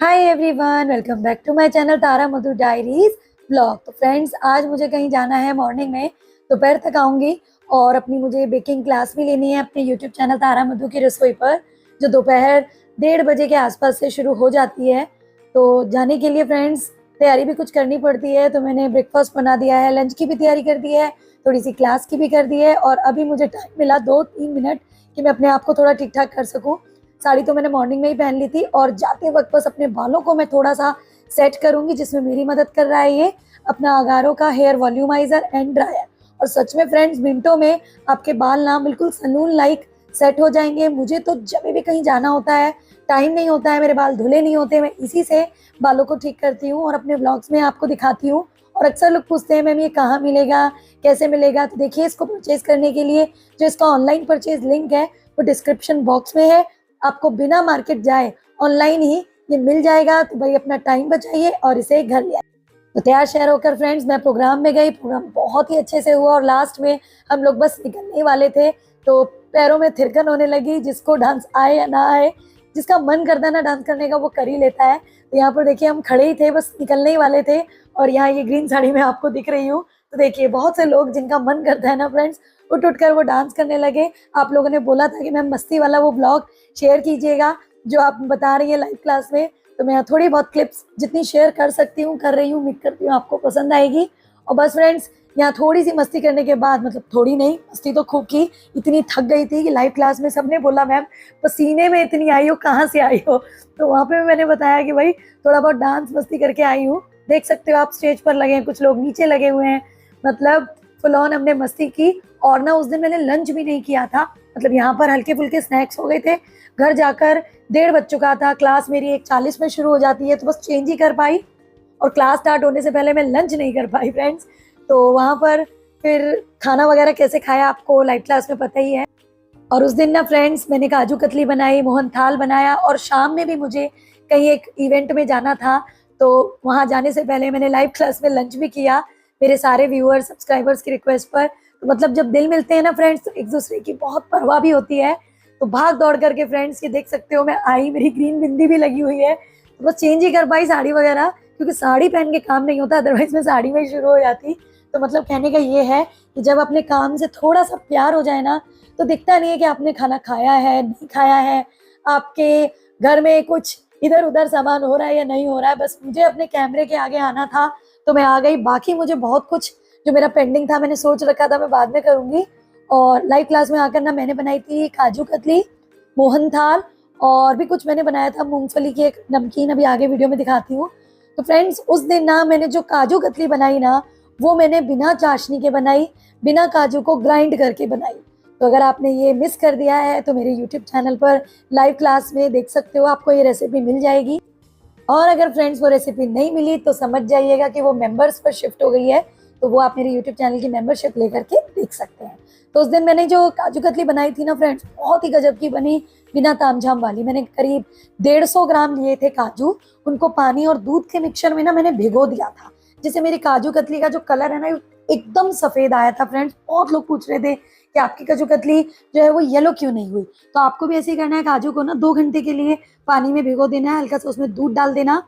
Hi everyone, welcome back to my channel Tara Madhu diaries blog. तो friends, आज मुझे कहीं जाना है मॉर्निंग में, दोपहर तक आऊँगी और अपनी मुझे बेकिंग क्लास भी लेनी है अपने यूट्यूब चैनल तारा मधु की रसोई पर, जो दोपहर 1:30 बजे के आसपास से शुरू हो जाती है। तो जाने के लिए फ्रेंड्स तैयारी भी कुछ करनी पड़ती है, तो मैंने ब्रेकफास्ट बना दिया है, लंच की भी तैयारी कर दी है, थोड़ी सी क्लास की भी कर दी है और अभी मुझे टाइम मिला 2-3 मिनट कि मैं अपने आप को थोड़ा ठीक ठाक कर सकूँ। साड़ी तो मैंने मॉर्निंग में ही पहन ली थी और जाते वक्त बस अपने बालों को मैं थोड़ा सा सेट करूंगी, जिसमें मेरी मदद कर रहा है ये अपना अगारो का हेयर वॉल्यूमाइजर एंड ड्रायर। और सच में फ्रेंड्स, मिनटों में आपके बाल ना बिल्कुल सलून लाइक सेट हो जाएंगे। मुझे तो जब भी कहीं जाना होता है, टाइम नहीं होता है, मेरे बाल धुले नहीं होते, मैं इसी से बालों को ठीक करती हूँ और अपने ब्लॉग्स में आपको दिखाती हूँ। और अक्सर लोग पूछते हैं मैम ये कहाँ मिलेगा, कैसे मिलेगा। तो देखिए, इसको परचेज करने के लिए जो इसका ऑनलाइन परचेज लिंक है वो डिस्क्रिप्शन बॉक्स में है। आपको बिना मार्केट जाए ऑनलाइन ही ये मिल जाएगा। तो भाई अपना टाइम बचाइए और इसे घर ले आइए। तो तैयार शहर होकर फ्रेंड्स मैं प्रोग्राम में गई। प्रोग्राम बहुत ही अच्छे से हुआ और लास्ट में हम लोग बस निकलने वाले थे तो पैरों में थिरकन होने लगी। जिसको डांस आए या ना आए, जिसका मन करता है ना डांस करने का, वो कर ही लेता है। तो यहाँ पर देखिए, हम खड़े ही थे, बस निकलने ही वाले थे और यहाँ ये ग्रीन साड़ी में आपको दिख रही हूँ। तो देखिए, बहुत से लोग जिनका मन करता है ना फ्रेंड्स, उठ उठ कर वो डांस करने लगे। आप लोगों ने बोला था कि मैम मस्ती वाला वो ब्लॉग शेयर कीजिएगा जो आप बता रही है लाइव क्लास में। तो मैं थोड़ी बहुत क्लिप्स जितनी शेयर कर सकती हूँ कर रही हूँ, उम्मीद करती हूँ आपको पसंद आएगी। और बस फ्रेंड्स, यहाँ थोड़ी सी मस्ती करने के बाद, मतलब थोड़ी नहीं, मस्ती तो खूब की, इतनी थक गई थी कि लाइव क्लास में सबने बोला मैम पसीने में इतनी आई हो, कहाँ से आई हो। तो वहाँ पे मैंने बताया कि भाई थोड़ा बहुत डांस मस्ती करके आई हूँ। देख सकते हो आप, स्टेज पर लगे हैं, कुछ लोग नीचे लगे हुए हैं, मतलब फुल ऑन हमने मस्ती की। और ना उस दिन मैंने लंच भी नहीं किया था, मतलब यहाँ पर हल्के फुल्के स्नैक्स हो गए थे। घर जाकर 1:30 बज चुका था, क्लास मेरी 1:40 में शुरू हो जाती है, तो बस चेंज ही कर पाई और क्लास स्टार्ट होने से पहले मैं लंच नहीं कर पाई फ्रेंड्स। तो वहाँ पर फिर खाना वगैरह कैसे खाया आपको लाइव क्लास में पता ही है। और उस दिन ना फ्रेंड्स मैंने काजू कतली बनाई, मोहन थाल बनाया और शाम में भी मुझे कहीं एक इवेंट में जाना था। तो वहाँ जाने से पहले मैंने लाइव क्लास में लंच भी किया मेरे सारे व्यूअर्स सब्सक्राइबर्स की रिक्वेस्ट पर। तो मतलब जब दिल मिलते हैं ना फ्रेंड्स, तो एक दूसरे की बहुत परवाह भी होती है। तो भाग दौड़ करके फ्रेंड्स, ये देख सकते हो मैं आई, मेरी ग्रीन बिंदी भी लगी हुई है। तो बस चेंज ही कर पाई साड़ी वगैरह, क्योंकि साड़ी पहन के काम नहीं होता, अदरवाइज मैं साड़ी में ही शुरू हो जाती। तो मतलब कहने का ये है कि जब अपने काम से थोड़ा सा प्यार हो जाए ना, तो दिखता नहीं है कि आपने खाना खाया है नहीं खाया है, आपके घर में कुछ इधर उधर सामान हो रहा है या नहीं हो रहा है। बस मुझे अपने कैमरे के आगे आना था तो मैं आ गई। बाकी मुझे बहुत कुछ जो मेरा पेंडिंग था, मैंने सोच रखा था मैं बाद में करूंगी। और लाइव क्लास में आकर ना मैंने बनाई थी काजू कतली, मोहन थाल और भी कुछ मैंने बनाया था, मूंगफली की एक नमकीन, अभी आगे वीडियो में दिखाती हूँ। तो फ्रेंड्स, उस दिन ना मैंने जो काजू कतली बनाई ना, वो मैंने बिना चाशनी के बनाई, बिना काजू को ग्राइंड करके बनाई। तो अगर आपने ये मिस कर दिया है तो मेरे यूट्यूब चैनल पर लाइव क्लास में देख सकते हो, आपको ये रेसिपी मिल जाएगी। और अगर फ्रेंड्स वो रेसिपी नहीं मिली तो समझ जाइएगा कि वो मेंबर्स पर शिफ्ट हो गई है, तो वो आप मेरे यूट्यूब चैनल की मेंबरशिप लेकर के देख सकते हैं। तो उस दिन मैंने जो काजू कतली बनाई थी ना फ्रेंड्स, बहुत ही गजब की बनी, बिना तामझाम वाली। मैंने करीब 150 ग्राम लिए थे काजू, उनको पानी और दूध के मिक्सचर में ना मैंने भिगो दिया था, जिससे मेरी काजू कतली का जो कलर है ना एकदम सफेद आया था फ्रेंड्स। बहुत लोग पूछ रहे थे कि आपकी काजू कतली जो है वो येलो क्यों नहीं हुई। तो आपको भी ऐसे ही करना है, काजू को ना 2 घंटे के लिए पानी में भिगो देना है, हल्का सा उसमें दूध डाल देना।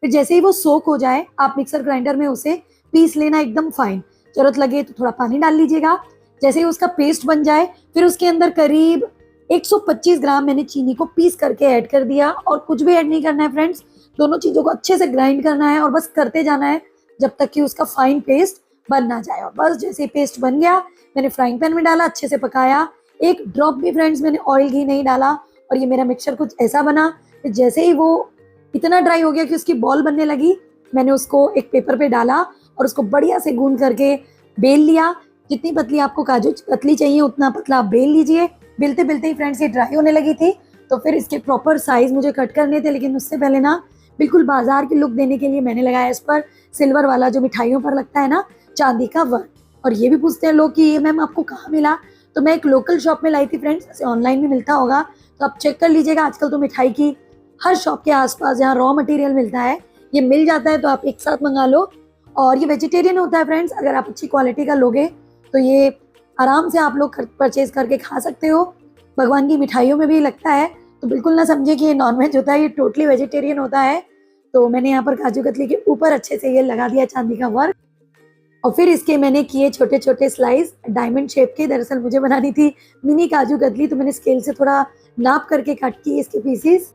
फिर जैसे ही वो सोक हो जाए, आप मिक्सर ग्राइंडर में उसे पीस लेना एकदम फाइन। जरूरत लगे तो थोड़ा पानी डाल लीजिएगा। जैसे ही उसका पेस्ट बन जाए, फिर उसके अंदर करीब 125 ग्राम मैंने चीनी को पीस करके ऐड कर दिया। और कुछ भी ऐड नहीं करना है फ्रेंड्स, दोनों चीज़ों को अच्छे से ग्राइंड करना है और बस करते जाना है जब तक कि उसका फाइन पेस्ट बन ना जाए। और बस जैसे ही पेस्ट बन गया, मैंने फ्राइंग पैन में डाला, अच्छे से पकाया। एक ड्रॉप भी फ्रेंड्स मैंने ऑयल घी नहीं डाला और ये मेरा मिक्सचर कुछ ऐसा बना। फिर जैसे ही वो इतना ड्राई हो गया कि उसकी बॉल बनने लगी, मैंने उसको एक पेपर पे डाला और उसको बढ़िया से गूंद करके बेल लिया। जितनी पतली आपको काजू कतली चाहिए उतना पतला आप बेल लीजिए। बेलते बेलते ही फ्रेंड्स ये ड्राई होने लगी थी, तो फिर इसके प्रॉपर साइज मुझे कट करने थे। लेकिन उससे पहले ना बिल्कुल बाजार की लुक देने के लिए मैंने लगाया इस पर सिल्वर वाला जो मिठाइयों पर लगता है ना, चांदी का वर्क। और ये भी पूछते हैं लोग कि ये मैम आपको कहाँ मिला। तो मैं एक लोकल शॉप में लाई थी फ्रेंड्स, ऐसे ऑनलाइन भी मिलता होगा तो आप चेक कर लीजिएगा। आजकल तो मिठाई की हर शॉप के आसपास जहाँ रॉ मटेरियल मिलता है ये मिल जाता है, तो आप एक साथ मंगा लो। और ये वेजिटेरियन होता है फ्रेंड्स, अगर आप अच्छी क्वालिटी का लोगे तो ये आराम से आप लोग परचेज करके खा सकते हो। भगवान की मिठाइयों में भी लगता है, तो बिल्कुल ना समझे कि ये नॉनवेज होता है, ये टोटली वेजिटेरियन होता है। तो मैंने यहाँ पर काजू कतली के ऊपर अच्छे से ये लगा दिया चांदी का वर्क, और फिर इसके मैंने किए छोटे छोटे स्लाइस डायमंड शेप के। दरअसल मुझे बनानी थी मिनी काजू कतली, तो मैंने स्केल से थोड़ा नाप करके कट की इसके पीसेस,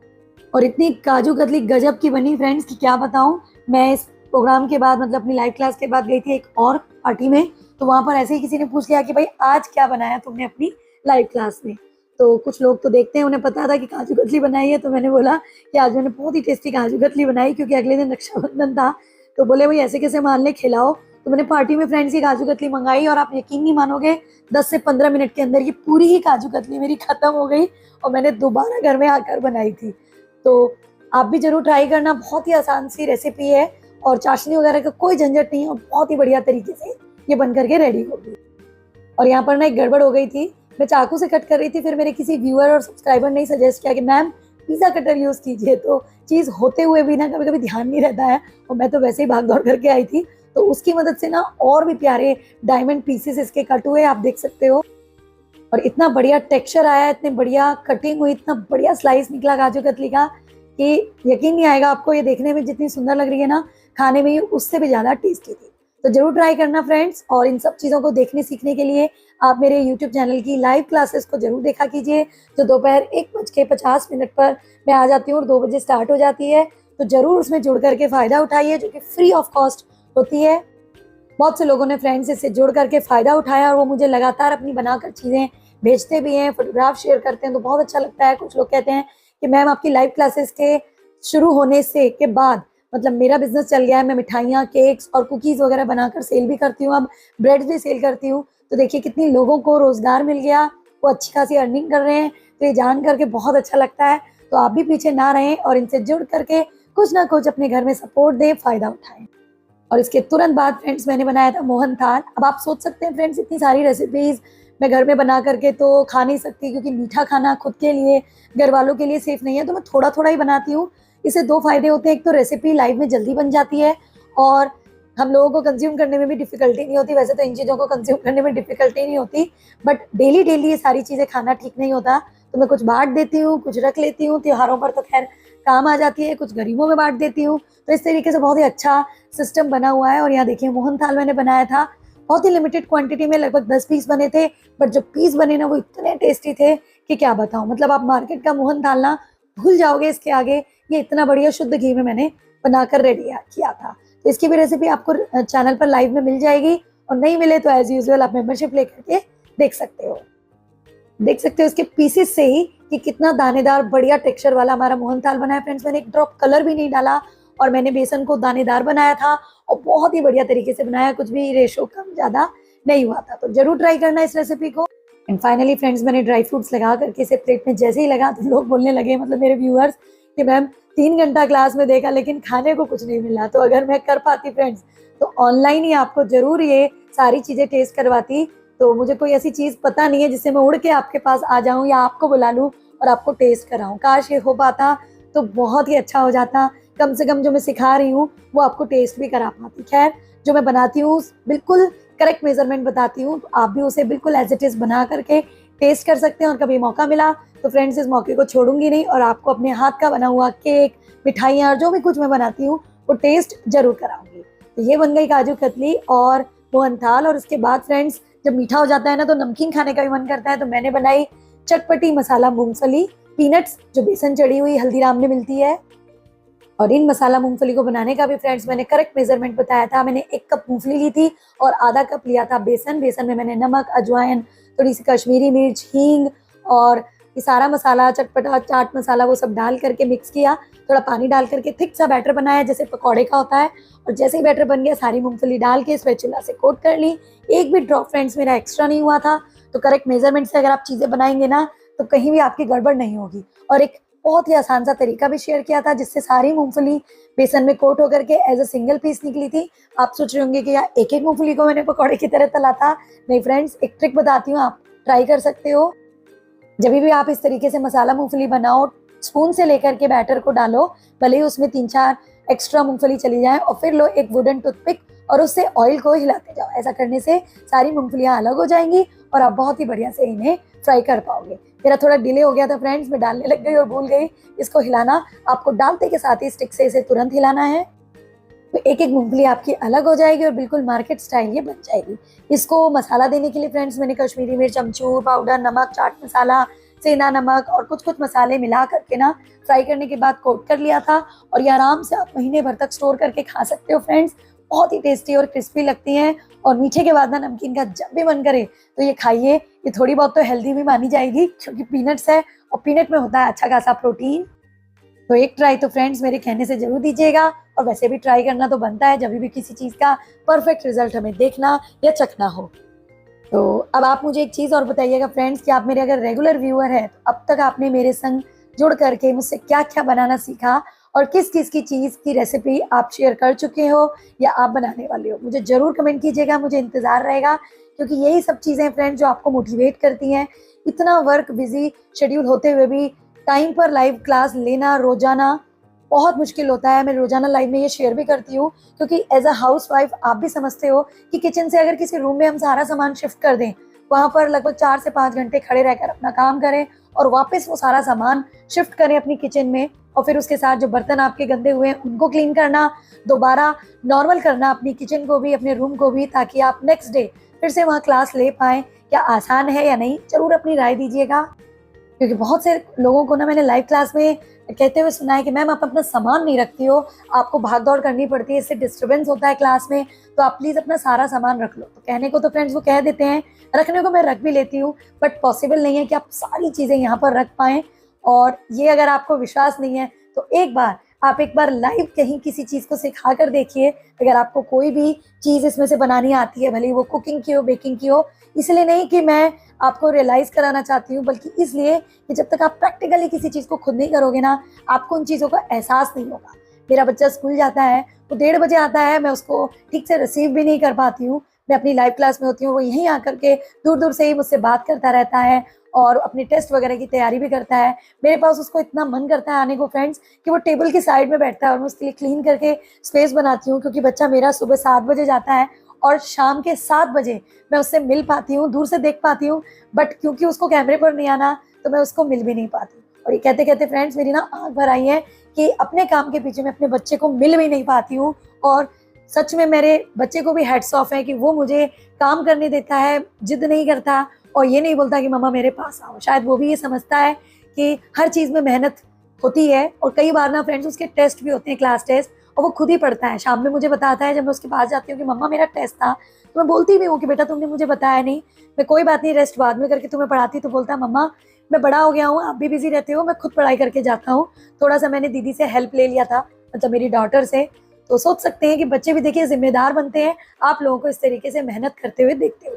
और इतनी काजू कतली गजब की बनी फ्रेंड्स कि क्या बताऊं। मैं इस प्रोग्राम के बाद मतलब अपनी लाइव क्लास के बाद गई थी एक और पार्टी में, तो वहाँ पर ऐसे ही किसी ने पूछ लिया कि भाई आज क्या बनाया तुमने अपनी लाइव क्लास में। तो कुछ लोग तो देखते हैं, उन्हें पता था कि काजू कतली बनाई है, तो मैंने बोला कि आज मैंने बहुत ही टेस्टी काजू कतली बनाई, क्योंकि अगले दिन रक्षाबंधन था। तो बोले भाई ऐसे कैसे मान ले, खिलाओ। तो मैंने पार्टी में फ्रेंड्स की काजू कतली मंगाई, और आप यकीन नहीं मानोगे 10 से 15 मिनट के अंदर ये पूरी ही काजू कतली मेरी खत्म हो गई, और मैंने दोबारा घर में आकर बनाई थी। तो आप भी जरूर ट्राई करना, बहुत ही आसान सी रेसिपी है, और चाशनी वगैरह का कोई झंझट नहीं है, और बहुत ही बढ़िया तरीके से ये बन करके रेडी हो गई। और यहाँ पर ना एक गड़बड़ हो गई थी, मैं चाकू से कट कर रही थी, फिर मेरे किसी व्यूअर और सब्सक्राइबर ने सजेस्ट किया कि मैम पिज़्ज़ा कटर यूज़ कीजिए। तो चीज़ होते हुए भी ना कभी कभी ध्यान नहीं रहता है, और मैं तो वैसे ही भाग दौड़ करके आई थी, तो उसकी मदद से ना और भी प्यारे डायमंड पीसेस इसके कट हुए, आप देख सकते हो। और इतना बढ़िया टेक्सचर आया, इतने बढ़िया कटिंग हुई, इतना बढ़िया स्लाइस निकला काजू कतली का कि यकीन नहीं आएगा आपको। ये देखने में जितनी सुंदर लग रही है ना, खाने में उससे भी ज़्यादा टेस्टी थी। तो जरूर ट्राई करना फ्रेंड्स, और इन सब चीज़ों को देखने सीखने के लिए आप मेरे यूट्यूब चैनल की लाइव क्लासेस को जरूर देखा कीजिए, जो दोपहर 1:50 पर मैं आ जाती हूँ और 2 बजे स्टार्ट हो जाती है। तो जरूर उसमें जुड़ करके फ़ायदा उठाइए, जो कि फ्री ऑफ कॉस्ट होती है। बहुत से लोगों ने फ्रेंड्स इससे जुड़ करके फ़ायदा उठाया, और वो मुझे लगातार अपनी बनाकर चीज़ें भेजते भी हैं, फोटोग्राफ शेयर करते हैं, तो बहुत अच्छा लगता है। कुछ लोग कहते हैं कि मैम आपकी लाइव क्लासेस के शुरू होने से के बाद मतलब मेरा बिजनेस चल गया है, मैं मिठाइयाँ, केक्स और कुकीज़ वगैरह बनाकर सेल भी करती हूँ, अब ब्रेड्स भी सेल करती हूँ। तो देखिए कितनी लोगों को रोज़गार मिल गया, वो अच्छी खासी अर्निंग कर रहे हैं, तो ये जान करके बहुत अच्छा लगता है। तो आप भी पीछे ना रहें, और इनसे जुड़ करके कुछ ना कुछ अपने घर में सपोर्ट दें, फ़ायदा उठाएं। और इसके तुरंत बाद फ्रेंड्स मैंने बनाया था मोहन थाल। अब आप सोच सकते हैं फ्रेंड्स, इतनी सारी रेसिपीज़ मैं घर में बना करके तो खा नहीं सकती, क्योंकि मीठा खाना खुद के लिए, घर वालों के लिए सेफ नहीं है, तो मैं थोड़ा थोड़ा ही बनाती हूँ। इससे 2 फायदे होते हैं, एक तो रेसिपी लाइव में जल्दी बन जाती है, और हम लोगों को कंज्यूम करने में भी डिफ़िकल्टी नहीं होती। वैसे तो इन चीज़ों को कंज्यूम करने में डिफ़िकल्टी नहीं होती, बट डेली डेली ये सारी चीज़ें खाना ठीक नहीं होता। तो मैं कुछ बाँट देती हूँ, कुछ रख लेती हूँ, त्योहारों पर तो खैर काम आ जाती है, कुछ गरीबों में बाँट देती हूँ। तो इस तरीके से बहुत ही अच्छा सिस्टम बना हुआ है। और यहाँ देखिए मोहन थाल मैंने बनाया था, बहुत ही लिमिटेड क्वांटिटी में, लगभग 10 पीस बने थे, बट जो पीस बने ना वो इतने टेस्टी थे कि क्या बताऊँ। मतलब आप मार्केट का मोहन थाल ना भूल जाओगे इसके आगे, ये इतना बढ़िया शुद्ध घी में मैंने बनाकर रेडी किया था। तो इसकी भी रेसिपी आपको चैनल पर लाइव में मिल जाएगी, और नहीं मिले तो एज यूजुअल आप मेंबरशिप लेकर के देख सकते हो। देख सकते हो इसके पीसेस से ही कि कितना दानेदार बढ़िया टेक्सचर वाला हमारा मोहन थाल बना है फ्रेंड्स। मैंने एक ड्रॉप कलर भी नहीं डाला, और मैंने बेसन को दानेदार बनाया था, और बहुत ही बढ़िया तरीके से बनाया, कुछ भी रेशो कम ज़्यादा नहीं हुआ था। तो जरूर ट्राई करना इस रेसिपी को। एंड फाइनली फ्रेंड्स मैंने ड्राई फ्रूट्स लगा करके इसे प्लेट में जैसे ही लगा, तो लोग बोलने लगे, मतलब मेरे व्यूअर्स, कि मैम 3 घंटा क्लास में देखा लेकिन खाने को कुछ नहीं मिला। तो अगर मैं कर पाती फ्रेंड्स, तो ऑनलाइन ही आपको जरूर ये सारी चीज़ें टेस्ट करवाती। तो मुझे कोई ऐसी चीज़ पता नहीं है जिससे मैं उड़ के आपके पास आ जाऊँ या आपको बुला लूँ और आपको टेस्ट कराऊँ। काश ये हो पाता तो बहुत ही अच्छा हो जाता। कम से कम जो मैं सिखा रही हूँ वो आपको टेस्ट भी करा पाती। खैर, जो मैं बनाती हूँ बिल्कुल करेक्ट मेजरमेंट बताती हूँ, तो आप भी उसे बिल्कुल एज इट इज़ बना करके टेस्ट कर सकते हैं। और कभी मौका मिला तो फ्रेंड्स इस मौके को छोड़ूंगी नहीं, और आपको अपने हाथ का बना हुआ केक, मिठाइयाँ और जो भी कुछ मैं बनाती हूँ वो टेस्ट जरूर कराऊंगी। तो ये बन गई काजू कतली और मोहन थाल। और उसके बाद फ्रेंड्स जब मीठा हो जाता है ना, तो नमकीन खाने का भी मन करता है। तो मैंने बनाई चटपटी मसाला मूंगफली पीनट्स, जो बेसन चढ़ी हुई हल्दीराम में मिलती है। और इन मसाला मूंगफली को बनाने का भी फ्रेंड्स मैंने करेक्ट मेजरमेंट बताया था। मैंने 1 कप मूंगफली ली थी और आधा कप लिया था बेसन। बेसन में मैंने नमक, अजवाइन, थोड़ी सी कश्मीरी मिर्च, हींग और ये सारा मसाला, चटपटा चाट मसाला, वो सब डाल करके मिक्स किया। थोड़ा पानी डाल करके थिक सा बैटर बनाया जैसे पकौड़े का होता है। और जैसे ही बैटर बन गया, सारी मूंगफली डाल के स्पैचुला से कोट कर ली। एक भी ड्रॉप फ्रेंड्स मेरा एक्स्ट्रा नहीं हुआ था। तो करेक्ट मेजरमेंट से अगर आप चीज़ें बनाएंगे ना, तो कहीं भी आपकी गड़बड़ नहीं होगी। और एक बहुत ही आसान सा तरीका भी शेयर किया था, जिससे सारी मूंगफली बेसन में कोट होकर के एज अ सिंगल पीस निकली थी। आप सोच रहे होंगे कि यार एक एक मूंगफली को मैंने पकौड़े की तरह तला था। नहीं फ्रेंड्स, एक ट्रिक बताती हूँ, आप ट्राई कर सकते हो। जब भी आप इस तरीके से मसाला मूंगफली बनाओ, स्पून से लेकर के बैटर को डालो, भले ही उसमें 3-4 एक्स्ट्रा मूंगफली चली जाए, और फिर लो एक वुडन टूथपिक और उससे ऑयल को हिलाते जाओ। ऐसा करने से सारी मूंगफलियां अलग हो जाएंगी और आप बहुत ही बढ़िया से इन्हें फ्राई कर पाओगे। मेरा थोड़ा डिले हो गया था फ्रेंड्स, मैं डालने लग गई और भूल गई इसको हिलाना। आपको डालते के साथ ही स्टिक से इसे तुरंत हिलाना है, तो एक एक मूंगफली आपकी अलग हो जाएगी और बिल्कुल मार्केट स्टाइल ये बन जाएगी। इसको मसाला देने के लिए फ्रेंड्स मैंने कश्मीरी मिर्च, अमचूर पाउडर, नमक, चाट मसाला, सेंधा नमक और कुछ कुछ मसाले मिला करके ना फ्राई करने के बाद कोट कर लिया था। और ये आराम से आप महीने भर तक स्टोर करके खा सकते हो फ्रेंड्स। बहुत ही टेस्टी और क्रिस्पी लगती हैं। और मीठे के बाद ना नमकीन का जब भी मन करे तो ये खाइए। ये थोड़ी बहुत तो हेल्दी भी मानी जाएगी क्योंकि पीनट्स है और पीनट में होता है अच्छा खासा प्रोटीन। तो एक ट्राई तो फ्रेंड्स मेरे कहने से जरूर दीजिएगा। और वैसे भी ट्राई करना तो बनता है जब भी किसी चीज़ का परफेक्ट रिजल्ट हमें देखना या चखना हो। तो अब आप मुझे एक चीज़ और बताइएगा फ्रेंड्स कि आप मेरे अगर रेगुलर व्यूअर हैं तो अब तक आपने मेरे संग जुड़ करके मुझसे क्या क्या बनाना सीखा और किस किस की चीज़ की रेसिपी आप शेयर कर चुके हो या आप बनाने वाले हो। मुझे ज़रूर कमेंट कीजिएगा, मुझे इंतज़ार रहेगा क्योंकि यही सब चीज़ें फ्रेंड्स जो आपको मोटिवेट करती हैं। इतना वर्क बिजी शेड्यूल होते हुए भी टाइम पर लाइव क्लास लेना रोजाना बहुत मुश्किल होता है। मैं रोजाना लाइव में ये शेयर भी करती हूँ क्योंकि एज अ हाउस वाइफ आप भी समझते हो कि किचन से अगर किसी रूम में हम सारा सामान शिफ्ट कर दें, वहाँ पर लगभग 4 से 5 घंटे खड़े रहकर अपना काम करें और वापस वो सारा सामान शिफ्ट करें अपनी किचन में, और फिर उसके साथ जो बर्तन आपके गंदे हुए हैं उनको क्लीन करना, दोबारा नॉर्मल करना अपनी किचन को भी अपने रूम को भी, ताकि आप नेक्स्ट डे फिर से वहाँ क्लास ले पाएँ। क्या आसान है या नहीं, जरूर अपनी राय दीजिएगा। क्योंकि बहुत से लोगों को ना मैंने लाइव क्लास में कहते हुए सुना है कि मैम आप अपना सामान नहीं रखती हो, आपको भाग दौड़ करनी पड़ती है, इससे डिस्टरबेंस होता है क्लास में, तो आप प्लीज़ अपना सारा सामान रख लो। तो कहने को तो फ्रेंड्स वो कह देते हैं, रखने को मैं रख भी लेती हूँ, बट पॉसिबल नहीं है कि आप सारी चीज़ें यहाँ पर रख पाएँ। और ये अगर आपको विश्वास नहीं है तो एक बार लाइव कहीं किसी चीज़ को सिखा कर देखिए। अगर आपको कोई भी चीज़ इसमें से बनानी आती है, भले ही वो कुकिंग की हो, बेकिंग की हो, इसलिए नहीं कि मैं आपको रियलाइज़ कराना चाहती हूँ, बल्कि इसलिए कि जब तक आप प्रैक्टिकली किसी चीज़ को खुद नहीं करोगे ना, आपको उन चीज़ों का एहसास नहीं होगा। मेरा बच्चा स्कूल जाता है, वो 1:30 बजे आता है, मैं उसको ठीक से रिसीव भी नहीं कर पाती हूँ। मैं अपनी लाइव क्लास में होती हूँ, वो यहीं आकर के दूर दूर से ही मुझसे बात करता रहता है और अपने टेस्ट वगैरह की तैयारी भी करता है। मेरे पास उसको इतना मन करता है आने को फ्रेंड्स कि वो टेबल की साइड में बैठता है और मैं उसके लिए क्लीन करके स्पेस बनाती हूँ, क्योंकि बच्चा मेरा सुबह 7 बजे जाता है और शाम के 7 बजे मैं उससे मिल पाती हूँ, दूर से देख पाती हूँ, बट क्योंकि उसको कैमरे पर नहीं आना तो मैं उसको मिल भी नहीं पाती। और ये कहते कहते फ्रेंड्स मेरी ना आंख भर आई है कि अपने काम के पीछे मैं अपने बच्चे को मिल भी नहीं पाती हूँ। और सच में मेरे बच्चे को भी हेड्स ऑफ है कि वो मुझे काम करने देता है, जिद नहीं करता और ये नहीं बोलता कि मम्मा मेरे पास आओ। शायद वो भी ये समझता है कि हर चीज़ में मेहनत होती है। और कई बार ना फ्रेंड्स उसके टेस्ट भी होते हैं, क्लास टेस्ट, और वो खुद ही पढ़ता है। शाम में मुझे बताता है, जब मैं उसके पास जाती हूँ कि मम्मा मेरा टेस्ट था, तो मैं बोलती भी हूँ कि बेटा तुमने मुझे बताया नहीं, मैं कोई बात नहीं रेस्ट बाद में करके तुम्हें पढ़ाती। तो बोलता है मम्मा मैं बड़ा हो गया हूँ, आप भी बिजी रहते हो, मैं खुद पढ़ाई करके जाता हूँ। थोड़ा सा मैंने दीदी से हेल्प ले लिया था, मतलब मेरी डॉटर से। तो सोच सकते हैं कि बच्चे भी देखिए जिम्मेदार बनते हैं आप लोगों को इस तरीके से मेहनत करते हुए देखते हुए।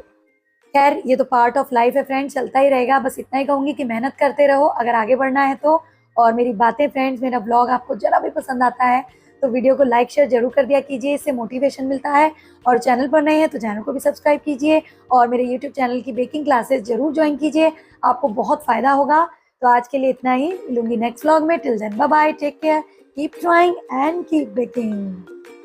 खैर ये तो पार्ट ऑफ लाइफ है फ्रेंड्स, चलता ही रहेगा। बस इतना ही कहूँगी कि मेहनत करते रहो अगर आगे बढ़ना है तो। और मेरी बातें फ्रेंड्स, मेरा ब्लॉग आपको जरा भी पसंद आता है तो वीडियो को लाइक शेयर जरूर कर दिया कीजिए, इससे मोटिवेशन मिलता है। और चैनल पर नए हैं तो चैनल को भी सब्सक्राइब कीजिए और मेरे यूट्यूब चैनल की बेकिंग क्लासेस जरूर ज्वाइन कीजिए, आपको बहुत फ़ायदा होगा। तो आज के लिए इतना ही, मिलूंगी नेक्स्ट व्लॉग में। Till then bye bye, take care, keep trying and keep baking.